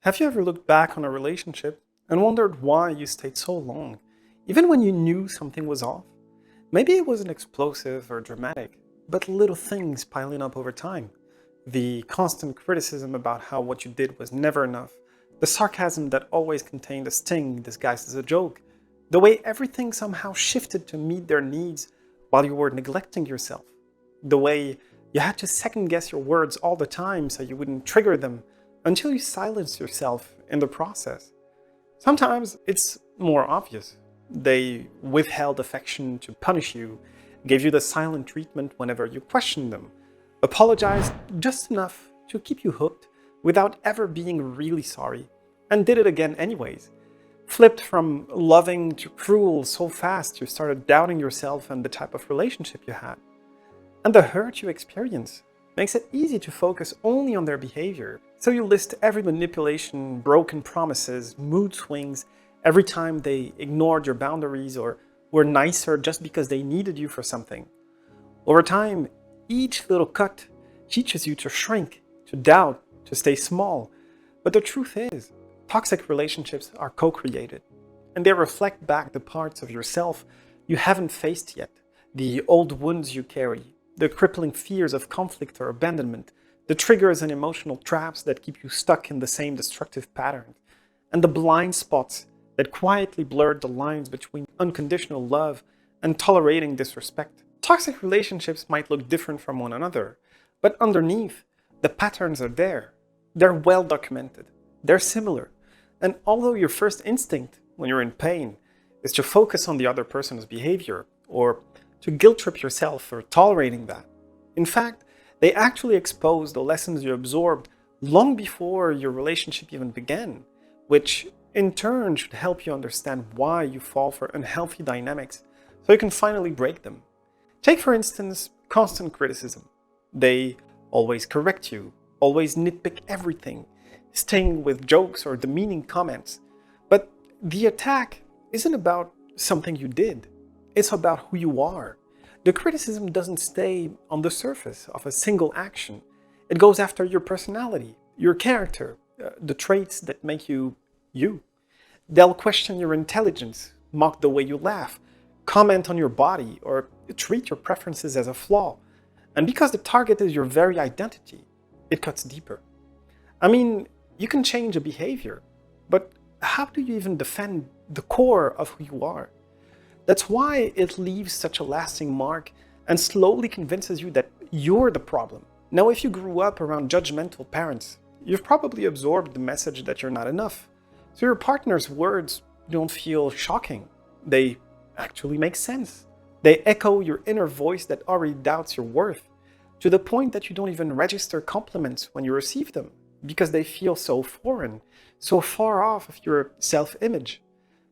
Have you ever looked back on a relationship and wondered why you stayed so long, even when you knew something was off? Maybe it wasn't explosive or dramatic, but little things piling up over time. The constant criticism about how what you did was never enough, the sarcasm that always contained a sting disguised as a joke, the way everything somehow shifted to meet their needs while you were neglecting yourself, the way you had to second guess your words all the time so you wouldn't trigger them until you silence yourself in the process. Sometimes it's more obvious. They withheld affection to punish you, gave you the silent treatment whenever you questioned them, apologized just enough to keep you hooked without ever being really sorry, and did it again anyways. Flipped from loving to cruel so fast you started doubting yourself and the type of relationship you had. And the hurt you experience makes it easy to focus only on their behavior. So you list every manipulation, broken promises, mood swings, every time they ignored your boundaries or were nicer just because they needed you for something. Over time, each little cut teaches you to shrink, to doubt, to stay small. But the truth is, toxic relationships are co-created, and they reflect back the parts of yourself you haven't faced yet, the old wounds you carry, the crippling fears of conflict or abandonment, the triggers and emotional traps that keep you stuck in the same destructive patterns, and the blind spots that quietly blurred the lines between unconditional love and tolerating disrespect. Toxic relationships might look different from one another, but underneath, the patterns are there. They're well documented. They're similar. And although your first instinct when you're in pain is to focus on the other person's behavior or to guilt trip yourself for tolerating that, in fact, they actually expose the lessons you absorbed long before your relationship even began, which in turn should help you understand why you fall for unhealthy dynamics so you can finally break them. Take, for instance, constant criticism. They always correct you, always nitpick everything, sting with jokes or demeaning comments. But the attack isn't about something you did. It's about who you are. The criticism doesn't stay on the surface of a single action. It goes after your personality, your character, the traits that make you you. They'll question your intelligence, mock the way you laugh, comment on your body, or treat your preferences as a flaw. And because the target is your very identity, it cuts deeper. I mean, you can change a behavior, but how do you even defend the core of who you are? That's why it leaves such a lasting mark and slowly convinces you that you're the problem. Now, if you grew up around judgmental parents, you've probably absorbed the message that you're not enough. So your partner's words don't feel shocking. They actually make sense. They echo your inner voice that already doubts your worth, to the point that you don't even register compliments when you receive them, because they feel so foreign, so far off of your self-image.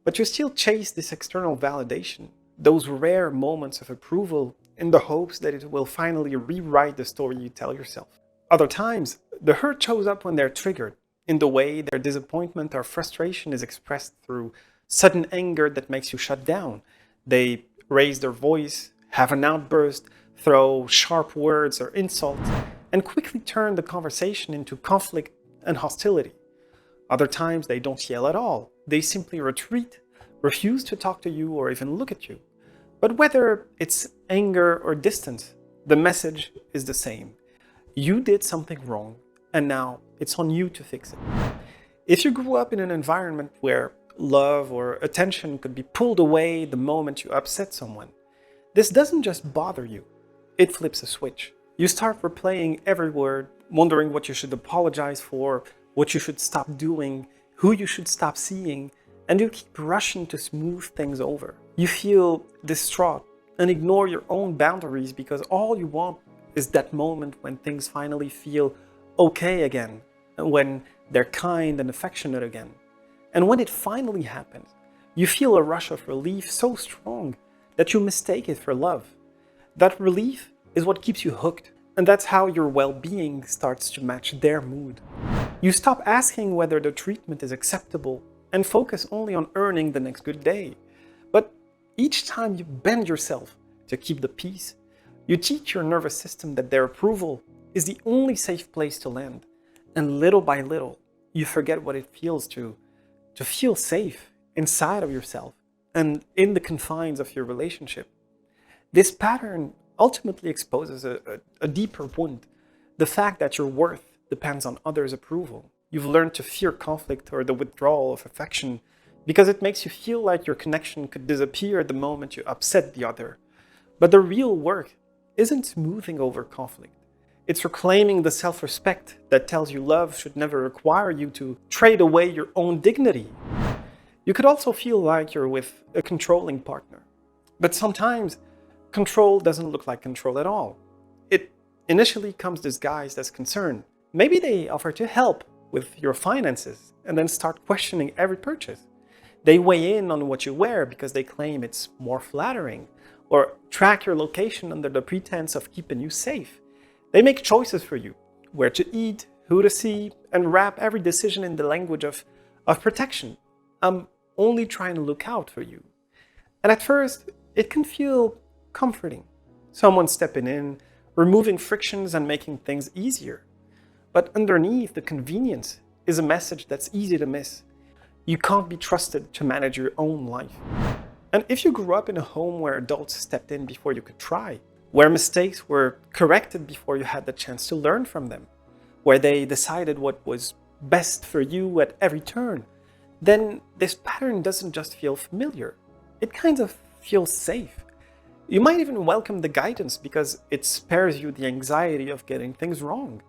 But you still chase this external validation, those rare moments of approval, in the hopes that it will finally rewrite the story you tell yourself. Other times, the hurt shows up when they're triggered, in the way their disappointment or frustration is expressed through sudden anger that makes you shut down. They raise their voice, have an outburst, throw sharp words or insults, and quickly turn the conversation into conflict and hostility. Other times, they don't yell at all. They simply retreat, refuse to talk to you or even look at you. But whether it's anger or distance, the message is the same. You did something wrong, and now it's on you to fix it. If you grew up in an environment where love or attention could be pulled away the moment you upset someone, this doesn't just bother you, it flips a switch. You start replaying every word, wondering what you should apologize for, what you should stop doing, who you should stop seeing, and you keep rushing to smooth things over. You feel distraught and ignore your own boundaries because all you want is that moment when things finally feel okay again, and when they're kind and affectionate again. And when it finally happens, you feel a rush of relief so strong that you mistake it for love. That relief is what keeps you hooked, and that's how your well-being starts to match their mood. You stop asking whether the treatment is acceptable and focus only on earning the next good day. But each time you bend yourself to keep the peace, you teach your nervous system that their approval is the only safe place to land. And little by little, you forget what it feels to feel safe inside of yourself and in the confines of your relationship. This pattern ultimately exposes a deeper wound, the fact that your worth depends on others' approval. You've learned to fear conflict or the withdrawal of affection because it makes you feel like your connection could disappear the moment you upset the other. But the real work isn't smoothing over conflict. It's reclaiming the self-respect that tells you love should never require you to trade away your own dignity. You could also feel like you're with a controlling partner. But sometimes, control doesn't look like control at all. It initially comes disguised as concern. Maybe they offer to help with your finances and then start questioning every purchase. They weigh in on what you wear because they claim it's more flattering, or track your location under the pretense of keeping you safe. They make choices for you, where to eat, who to see, and wrap every decision in the language of protection. I'm only trying to look out for you. And at first, it can feel comforting. Someone stepping in, removing frictions and making things easier. But underneath the convenience is a message that's easy to miss. You can't be trusted to manage your own life. And if you grew up in a home where adults stepped in before you could try, where mistakes were corrected before you had the chance to learn from them, where they decided what was best for you at every turn, then this pattern doesn't just feel familiar. It kind of feels safe. You might even welcome the guidance because it spares you the anxiety of getting things wrong.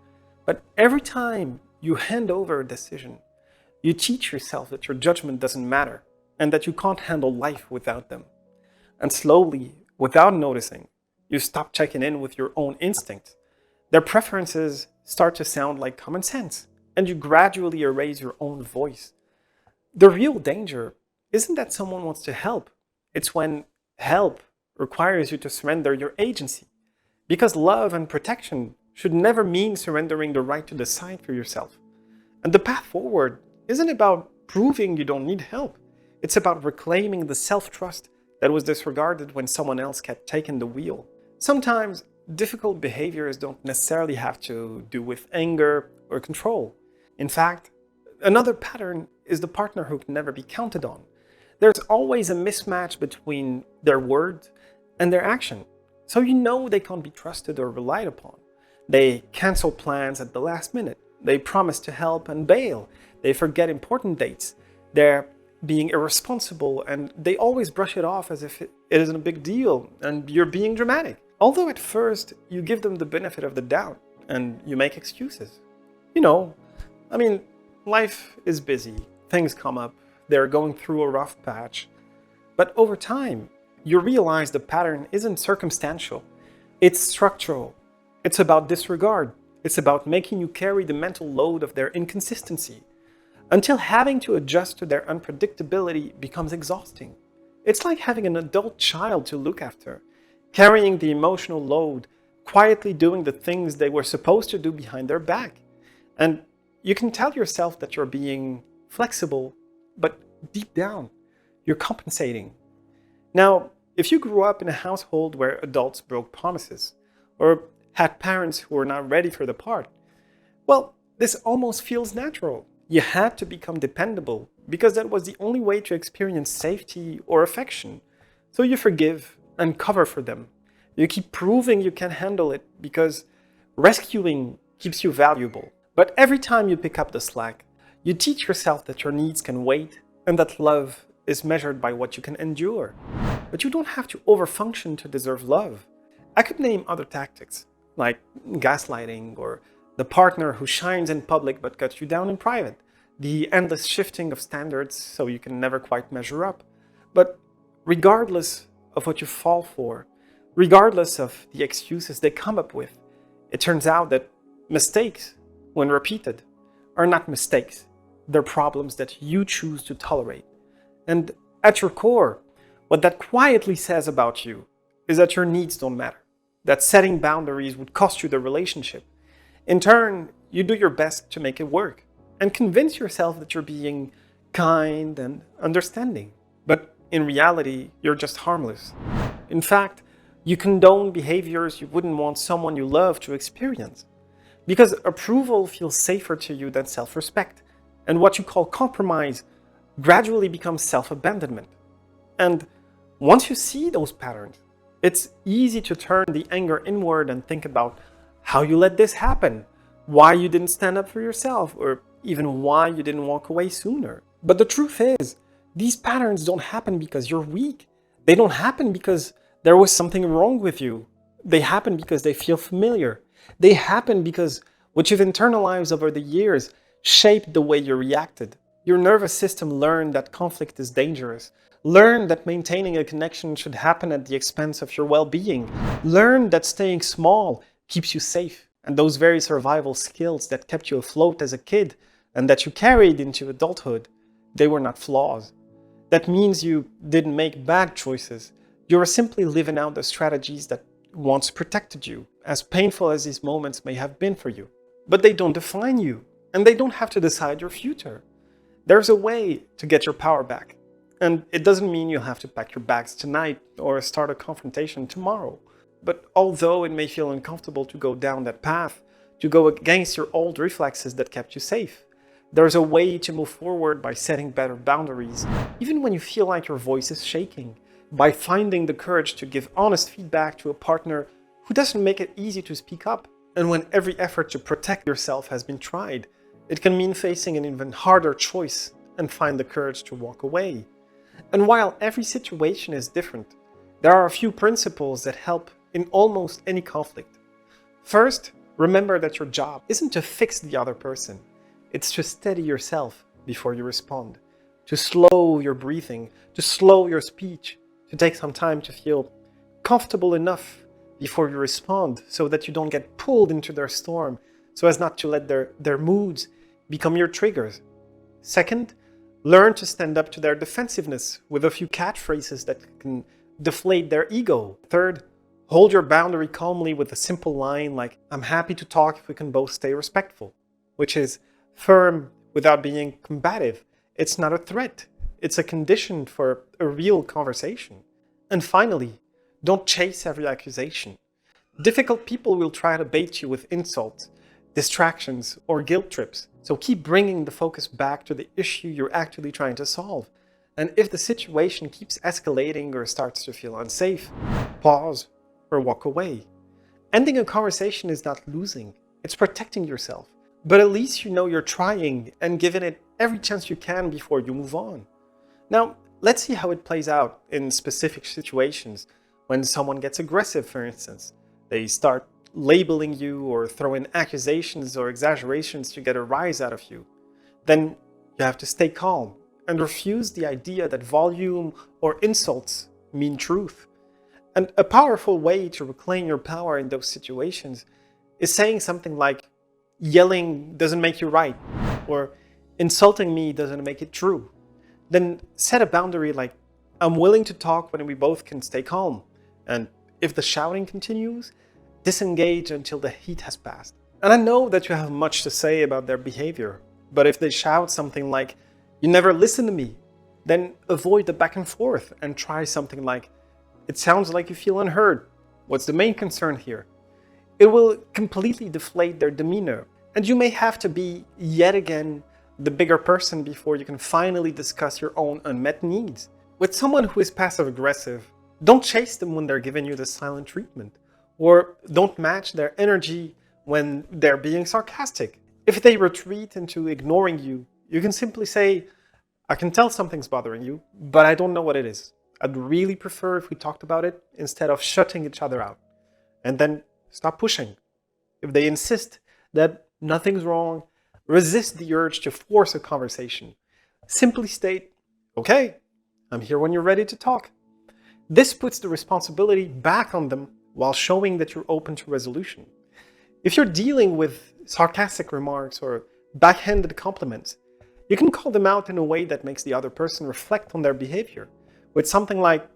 But every time you hand over a decision, you teach yourself that your judgment doesn't matter and that you can't handle life without them. And slowly, without noticing, you stop checking in with your own instincts. Their preferences start to sound like common sense, and you gradually erase your own voice. The real danger isn't that someone wants to help. It's when help requires you to surrender your agency. Because love and protection should never mean surrendering the right to decide for yourself. And the path forward isn't about proving you don't need help. It's about reclaiming the self-trust that was disregarded when someone else kept taking the wheel. Sometimes difficult behaviors don't necessarily have to do with anger or control. In fact, another pattern is the partner who can never be counted on. There's always a mismatch between their words and their action. So you know they can't be trusted or relied upon. They cancel plans at the last minute. They promise to help and bail. They forget important dates. They're being irresponsible and they always brush it off as if it isn't a big deal and you're being dramatic. Although at first you give them the benefit of the doubt and you make excuses. Life is busy. Things come up. They're going through a rough patch. But over time, you realize the pattern isn't circumstantial. It's structural. It's about disregard. It's about making you carry the mental load of their inconsistency until having to adjust to their unpredictability becomes exhausting. It's like having an adult child to look after, carrying the emotional load, quietly doing the things they were supposed to do behind their back. And you can tell yourself that you're being flexible, but deep down, you're compensating. Now, if you grew up in a household where adults broke promises, or had parents who were not ready for the part, well, this almost feels natural. You had to become dependable because that was the only way to experience safety or affection. So you forgive and cover for them. You keep proving you can handle it because rescuing keeps you valuable. But every time you pick up the slack, you teach yourself that your needs can wait and that love is measured by what you can endure. But you don't have to overfunction to deserve love. I could name other tactics, like gaslighting or the partner who shines in public but cuts you down in private, the endless shifting of standards so you can never quite measure up. But regardless of what you fall for, regardless of the excuses they come up with, it turns out that mistakes, when repeated, are not mistakes. They're problems that you choose to tolerate. And at your core, what that quietly says about you is that your needs don't matter, that setting boundaries would cost you the relationship. In turn, you do your best to make it work and convince yourself that you're being kind and understanding. But in reality, you're just harmless. In fact, you condone behaviors you wouldn't want someone you love to experience. Because approval feels safer to you than self-respect. And what you call compromise gradually becomes self-abandonment. And once you see those patterns, it's easy to turn the anger inward and think about how you let this happen, why you didn't stand up for yourself, or even why you didn't walk away sooner. But the truth is, these patterns don't happen because you're weak. They don't happen because there was something wrong with you. They happen because they feel familiar. They happen because what you've internalized over the years shaped the way you reacted. Your nervous system learned that conflict is dangerous. Learn that maintaining a connection should happen at the expense of your well-being. Learn that staying small keeps you safe. And those very survival skills that kept you afloat as a kid and that you carried into adulthood, they were not flaws. That means you didn't make bad choices. You were simply living out the strategies that once protected you, as painful as these moments may have been for you. But they don't define you, and they don't have to decide your future. There's a way to get your power back. And it doesn't mean you'll have to pack your bags tonight or start a confrontation tomorrow. But although it may feel uncomfortable to go down that path, to go against your old reflexes that kept you safe, there's a way to move forward by setting better boundaries, even when you feel like your voice is shaking, by finding the courage to give honest feedback to a partner who doesn't make it easy to speak up. And when every effort to protect yourself has been tried, it can mean facing an even harder choice and find the courage to walk away. And while every situation is different, there are a few principles that help in almost any conflict. First, remember that your job isn't to fix the other person. It's to steady yourself before you respond, to slow your breathing, to slow your speech, to take some time to feel comfortable enough before you respond so that you don't get pulled into their storm, so as not to let their moods become your triggers. Second, learn to stand up to their defensiveness with a few catchphrases that can deflate their ego. Third, hold your boundary calmly with a simple line like, "I'm happy to talk if we can both stay respectful," which is firm without being combative. It's not a threat. It's a condition for a real conversation. And finally, don't chase every accusation. Difficult people will try to bait you with insults, distractions, or guilt trips. So keep bringing the focus back to the issue you're actually trying to solve. And if the situation keeps escalating or starts to feel unsafe, pause or walk away. Ending a conversation is not losing. It's protecting yourself. But at least you know you're trying and giving it every chance you can before you move on. Now, let's see how it plays out in specific situations. When someone gets aggressive, for instance, they start labeling you or throwing accusations or exaggerations to get a rise out of you. Then you have to stay calm and refuse the idea that volume or insults mean truth. And a powerful way to reclaim your power in those situations is saying something like, "Yelling doesn't make you right," or "Insulting me doesn't make it true." Then set a boundary like, "I'm willing to talk when we both can stay calm. And if the shouting continues, disengage until the heat has passed." And I know that you have much to say about their behavior, but if they shout something like, "You never listen to me," then avoid the back and forth and try something like, "It sounds like you feel unheard. What's the main concern here?" It will completely deflate their demeanor, and you may have to be, yet again, the bigger person before you can finally discuss your own unmet needs. With someone who is passive-aggressive, don't chase them when they're giving you the silent treatment, or don't match their energy when they're being sarcastic. If they retreat into ignoring you, you can simply say, "I can tell something's bothering you, but I don't know what it is. I'd really prefer if we talked about it instead of shutting each other out." And then stop pushing. If they insist that nothing's wrong, resist the urge to force a conversation. Simply state, "Okay, I'm here when you're ready to talk." This puts the responsibility back on them while showing that you're open to resolution. If you're dealing with sarcastic remarks or backhanded compliments, you can call them out in a way that makes the other person reflect on their behavior, with something like,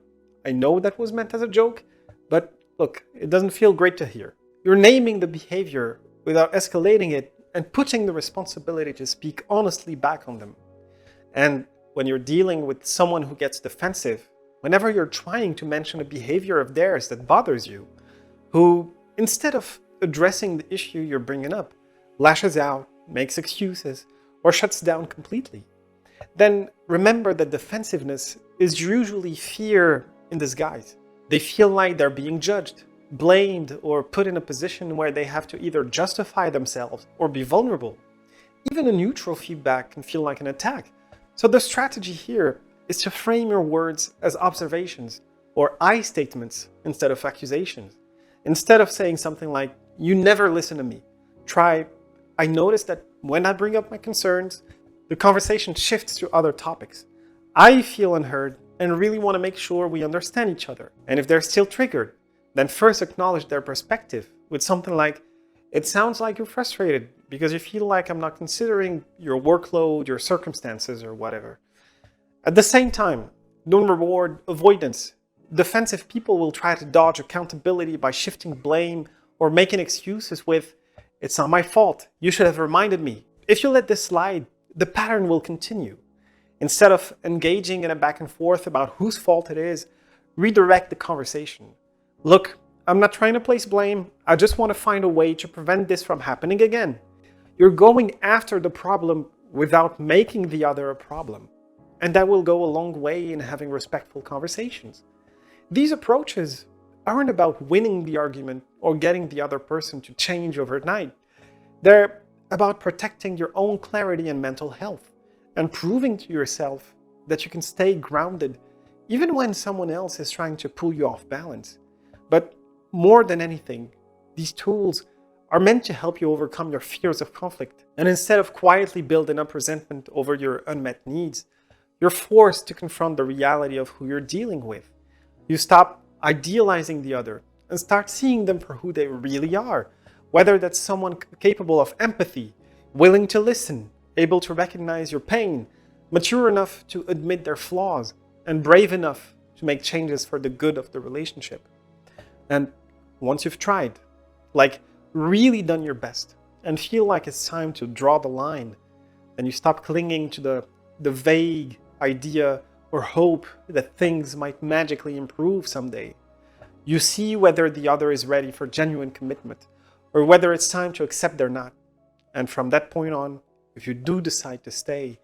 "I know that was meant as a joke, but look, it doesn't feel great to hear." You're naming the behavior without escalating it and putting the responsibility to speak honestly back on them. And when you're dealing with someone who gets defensive, whenever you're trying to mention a behavior of theirs that bothers you, who, instead of addressing the issue you're bringing up, lashes out, makes excuses, or shuts down completely, then remember that defensiveness is usually fear in disguise. They feel like they're being judged, blamed, or put in a position where they have to either justify themselves or be vulnerable. Even a neutral feedback can feel like an attack. So the strategy here is to frame your words as observations or I statements instead of accusations. Instead of saying something like, "You never listen to me," try, "I notice that when I bring up my concerns, the conversation shifts to other topics. I feel unheard and really want to make sure we understand each other." And if they're still triggered, then first acknowledge their perspective with something like, "It sounds like you're frustrated because you feel like I'm not considering your workload, your circumstances, or whatever." At the same time, don't reward avoidance. Defensive people will try to dodge accountability by shifting blame or making excuses with, "It's not my fault. You should have reminded me." If you let this slide, the pattern will continue. Instead of engaging in a back and forth about whose fault it is, redirect the conversation. "Look, I'm not trying to place blame. I just want to find a way to prevent this from happening again." You're going after the problem without making the other a problem. And that will go a long way in having respectful conversations. These approaches aren't about winning the argument or getting the other person to change overnight. They're about protecting your own clarity and mental health and proving to yourself that you can stay grounded even when someone else is trying to pull you off balance. But more than anything, these tools are meant to help you overcome your fears of conflict. And instead of quietly building up resentment over your unmet needs, you're forced to confront the reality of who you're dealing with. You stop idealizing the other and start seeing them for who they really are, whether that's someone capable of empathy, willing to listen, able to recognize your pain, mature enough to admit their flaws, and brave enough to make changes for the good of the relationship. And once you've tried, like really done your best, and feel like it's time to draw the line, then you stop clinging to the vague idea or hope that things might magically improve someday. You see whether the other is ready for genuine commitment or whether it's time to accept they're not. And from that point on, if you do decide to stay,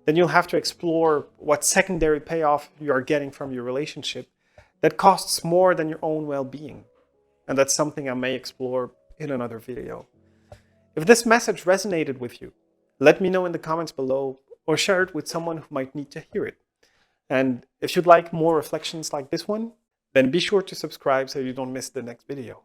then you'll have to explore what secondary payoff you are getting from your relationship that costs more than your own well-being. And that's something I may explore in another video. If this message resonated with you, let me know in the comments below or share it with someone who might need to hear it. And if you'd like more reflections like this one, then be sure to subscribe so you don't miss the next video.